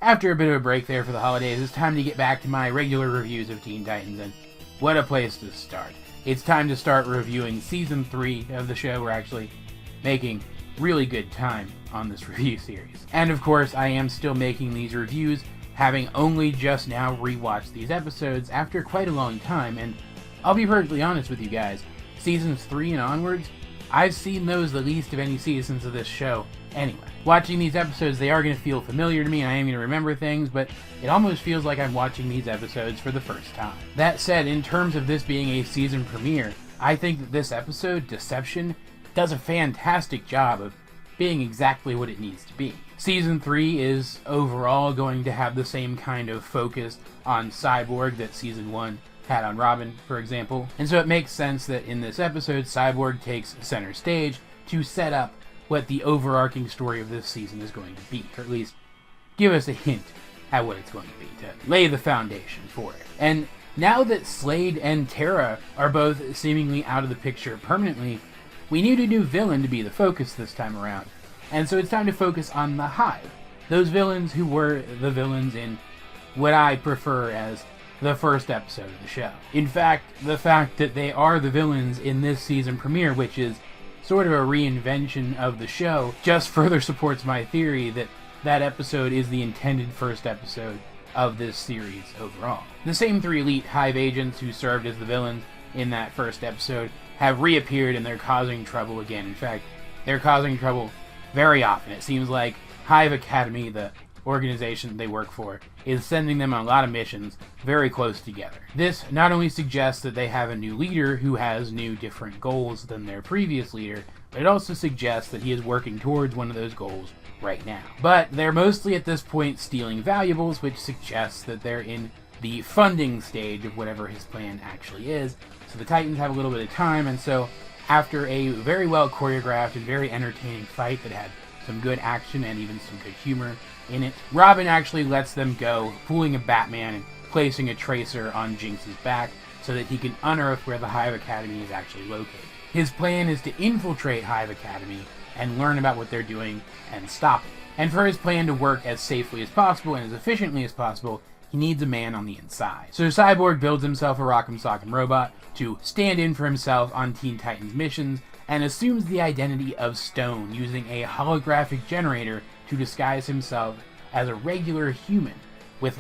After a bit of a break there for the holidays, it's time to get back to my regular reviews of Teen Titans, and what a place to start. It's time to start reviewing Season 3 of the show. We're actually making really good time on this review series. And of course, I am still making these reviews, having only just now rewatched these episodes after quite a long time, and I'll be perfectly honest with you guys, Seasons 3 and onwards, I've seen those the least of any seasons of this show anyway. Watching these episodes, they are going to feel familiar to me, and I am going to remember things, but it almost feels like I'm watching these episodes for the first time. That said, in terms of this being a season premiere, I think that this episode, Deception, does a fantastic job of being exactly what it needs to be. Season 3 is overall going to have the same kind of focus on Cyborg that Season 1 had on Robin, for example. And so it makes sense that in this episode, Cyborg takes center stage to set up what the overarching story of this season is going to be, or at least give us a hint at what it's going to be, to lay the foundation for it. And now that Slade and Tara are both seemingly out of the picture permanently, we need a new villain to be the focus this time around. And so it's time to focus on the Hive, those villains who were the villains in what I prefer as the first episode of the show. In fact, the fact that they are the villains in this season premiere, which is sort of a reinvention of the show, just further supports my theory that that episode is the intended first episode of this series overall. The same three elite Hive agents who served as the villains in that first episode have reappeared, and they're causing trouble again. In fact, they're causing trouble very often. It seems like Hive Academy, the organization they work for, is sending them on a lot of missions very close together. This not only suggests that they have a new leader who has new different goals than their previous leader, but it also suggests that he is working towards one of those goals right now. But they're mostly at this point stealing valuables, which suggests that they're in the funding stage of whatever his plan actually is. So the Titans have a little bit of time, and so after a very well choreographed and very entertaining fight that had some good action and even some good humor in it, Robin actually lets them go, fooling a Batman and placing a tracer on Jinx's back so that he can unearth where the Hive Academy is actually located. His plan is to infiltrate Hive Academy and learn about what they're doing and stop it. And for his plan to work as safely as possible and as efficiently as possible, he needs a man on the inside. So Cyborg builds himself a Rock'em Sock'em robot to stand in for himself on Teen Titans missions and assumes the identity of Stone using a holographic generator to disguise himself as a regular human with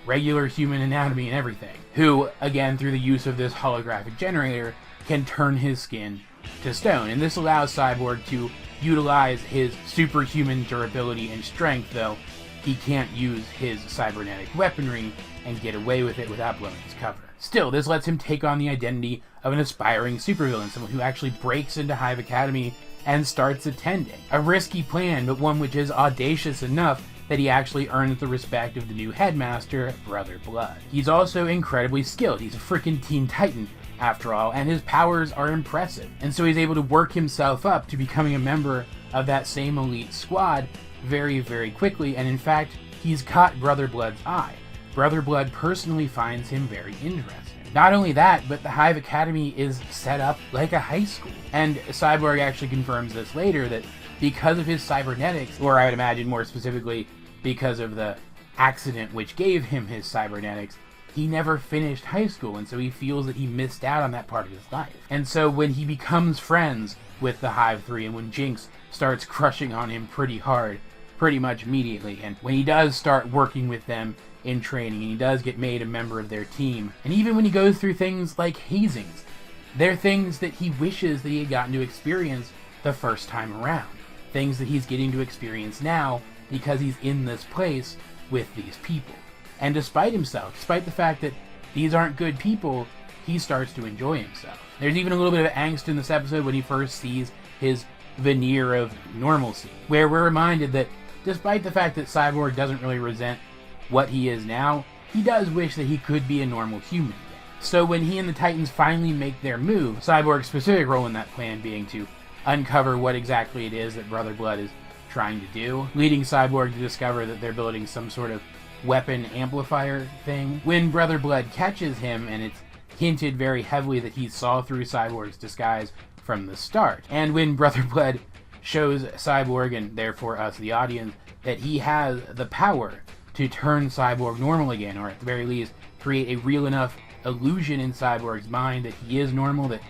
regular human anatomy and everything, who, again, through the use of this holographic generator, can turn his skin to stone. And this allows Cyborg to utilize his superhuman durability and strength, though he can't use his cybernetic weaponry and get away with it without blowing his cover. Still, this lets him take on the identity of an aspiring supervillain, someone who actually breaks into Hive Academy and starts attending. A risky plan, but one which is audacious enough that he actually earns the respect of the new headmaster, Brother Blood. He's also incredibly skilled. He's a freaking Teen Titan, after all, and his powers are impressive. And so he's able to work himself up to becoming a member of that same elite squad very, very quickly, and in fact, he's caught Brother Blood's eye. Brother Blood personally finds him very interesting. Not only that, but the Hive Academy is set up like a high school. And Cyborg actually confirms this later, that because of his cybernetics, or I would imagine more specifically, because of the accident which gave him his cybernetics, he never finished high school, and so he feels that he missed out on that part of his life. And so when he becomes friends with the Hive 3, and when Jinx starts crushing on him pretty hard, pretty much immediately, and when he does start working with them in training, and he does get made a member of their team, and even when he goes through things like hazings, they're things that he wishes that he had gotten to experience the first time around. Things that he's getting to experience now because he's in this place with these people. And despite himself, despite the fact that these aren't good people, he starts to enjoy himself. There's even a little bit of angst in this episode when he first sees his veneer of normalcy, where we're reminded that despite the fact that Cyborg doesn't really resent what he is now, he does wish that he could be a normal human again. So when he and the Titans finally make their move, Cyborg's specific role in that plan being to uncover what exactly it is that Brother Blood is trying to do, leading Cyborg to discover that they're building some sort of weapon amplifier thing. When Brother Blood catches him, and it's hinted very heavily that he saw through Cyborg's disguise from the start, and when Brother Blood shows Cyborg, and therefore us, the audience, that he has the power to turn Cyborg normal again, or at the very least, create a real enough illusion in Cyborg's mind that he is normal that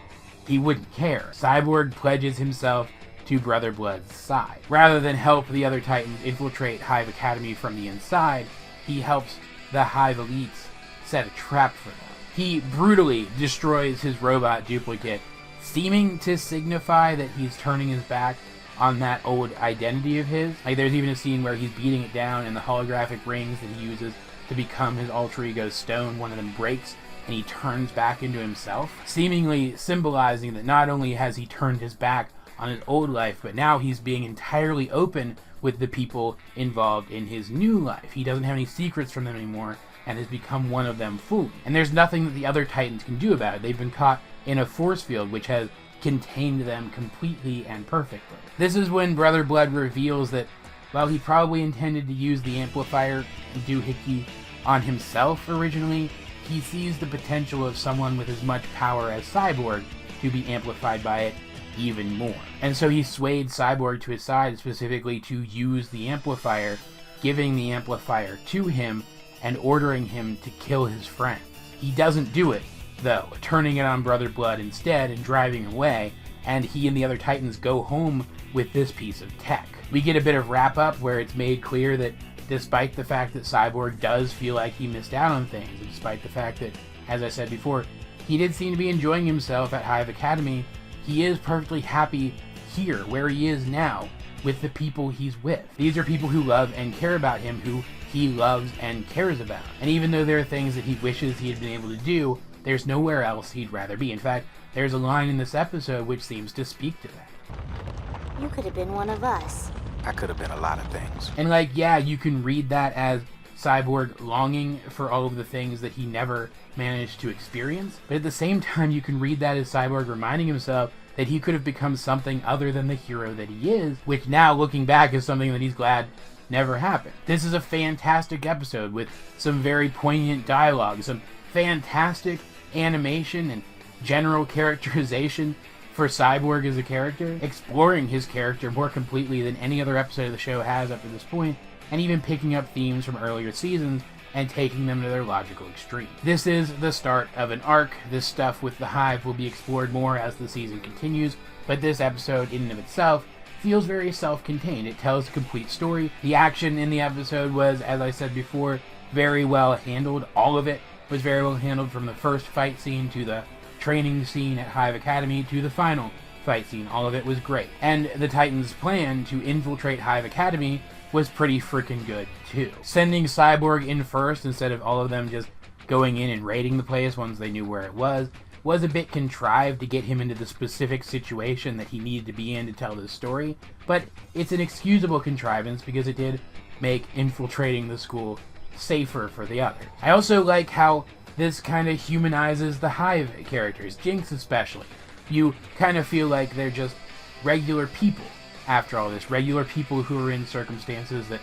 he wouldn't care. Cyborg pledges himself to Brother Blood's side. Rather than help the other Titans infiltrate Hive Academy from the inside, he helps the Hive elites set a trap for them. He brutally destroys his robot duplicate, seeming to signify that he's turning his back on that old identity of his. Like, there's even a scene where he's beating it down and the holographic rings that he uses to become his alter ego stone, one of them breaks and he turns back into himself, seemingly symbolizing that not only has he turned his back on his old life, but now he's being entirely open with the people involved in his new life. He doesn't have any secrets from them anymore and has become one of them fully. And there's nothing that the other Titans can do about it. They've been caught in a force field which has contained them completely and perfectly. This is when Brother Blood reveals that while he probably intended to use the amplifier doohickey on himself originally, he sees the potential of someone with as much power as Cyborg to be amplified by it even more. And so he swayed Cyborg to his side specifically to use the amplifier, giving the amplifier to him and ordering him to kill his friends. He doesn't do it, though, turning it on Brother Blood instead and driving away, and he and the other Titans go home with this piece of tech. We get a bit of wrap-up where it's made clear that despite the fact that Cyborg does feel like he missed out on things, and despite the fact that, as I said before, he did seem to be enjoying himself at Hive Academy, he is perfectly happy here, where he is now, with the people he's with. These are people who love and care about him, who he loves and cares about. And even though there are things that he wishes he had been able to do, there's nowhere else he'd rather be. In fact, there's a line in this episode which seems to speak to that. You could have been one of us. I could have been a lot of things. And like, yeah, you can read that as Cyborg longing for all of the things that he never managed to experience, but at the same time you can read that as Cyborg reminding himself that he could have become something other than the hero that he is, which now, looking back, is something that he's glad never happened. This is a fantastic episode with some very poignant dialogue, some fantastic animation and general characterization for Cyborg as a character, exploring his character more completely than any other episode of the show has up to this point, and even picking up themes from earlier seasons and taking them to their logical extreme. This is the start of an arc. This stuff with the Hive will be explored more as the season continues, but this episode in and of itself feels very self-contained. It tells a complete story. The action in the episode was, as I said before, very well handled. All of it was very well handled, from the first fight scene to the training scene at Hive Academy to the final fight scene. All of it was great. And the Titans' plan to infiltrate Hive Academy was pretty freaking good too. Sending Cyborg in first instead of all of them just going in and raiding the place once they knew where it was a bit contrived to get him into the specific situation that he needed to be in to tell this story, but it's an excusable contrivance because it did make infiltrating the school safer for the others. I also like how this kind of humanizes the Hive characters, Jinx especially. You kind of feel like they're just regular people after all this, regular people who are in circumstances that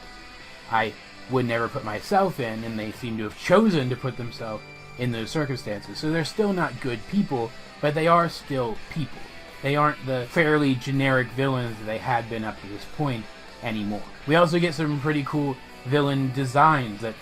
I would never put myself in, and they seem to have chosen to put themselves in those circumstances. So they're still not good people, but they are still people. They aren't the fairly generic villains that they had been up to this point anymore. We also get some pretty cool villain designs that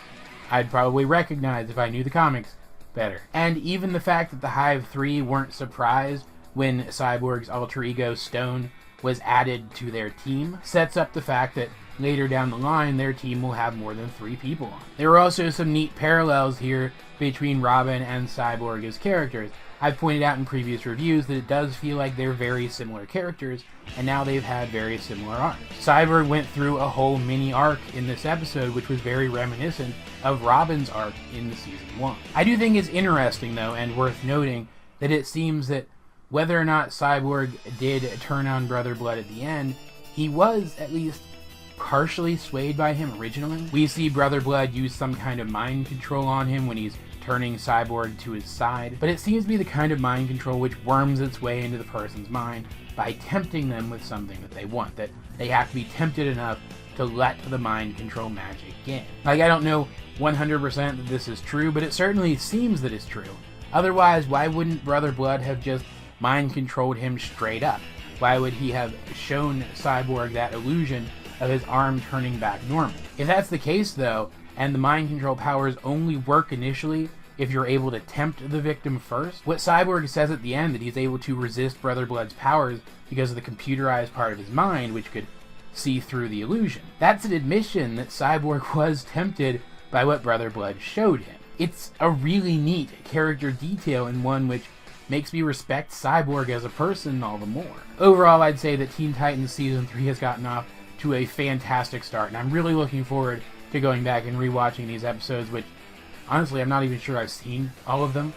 I'd probably recognize if I knew the comics better. And even the fact that the Hive 3 weren't surprised when Cyborg's alter ego Stone was added to their team sets up the fact that later down the line their team will have more than 3 people on. There are also some neat parallels here between Robin and Cyborg as characters. I've pointed out in previous reviews that it does feel like they're very similar characters, and now they've had very similar arcs. Cyborg went through a whole mini arc in this episode, which was very reminiscent of Robin's arc in the season 1. I do think it's interesting, though, and worth noting, that it seems that whether or not Cyborg did turn on Brother Blood at the end, he was at least partially swayed by him originally. We see Brother Blood use some kind of mind control on him when he's turning Cyborg to his side, but it seems to be the kind of mind control which worms its way into the person's mind by tempting them with something that they want, that they have to be tempted enough to let the mind control magic in. Like, I don't know 100% that this is true, but it certainly seems that it's true. Otherwise, why wouldn't Brother Blood have just mind controlled him straight up? Why would he have shown Cyborg that illusion of his arm turning back normal? If that's the case, though, and the mind control powers only work initially if you're able to tempt the victim first. What Cyborg says at the end, that he's able to resist Brother Blood's powers because of the computerized part of his mind, which could see through the illusion. That's an admission that Cyborg was tempted by what Brother Blood showed him. It's a really neat character detail, and one which makes me respect Cyborg as a person all the more. Overall, I'd say that Teen Titans Season 3 has gotten off to a fantastic start, and I'm really looking forward to going back and rewatching these episodes, which, honestly, I'm not even sure I've seen all of them.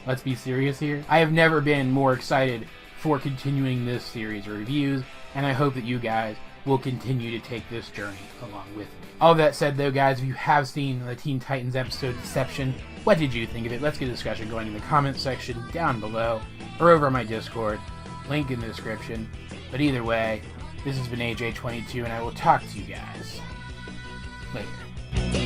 Let's be serious here. I have never been more excited for continuing this series of reviews, and I hope that you guys will continue to take this journey along with me. All that said, though, guys, if you have seen the Teen Titans episode Deception, what did you think of it? Let's get a discussion going in the comments section down below, or over on my Discord, link in the description. But either way, this has been AJ22, and I will talk to you guys later.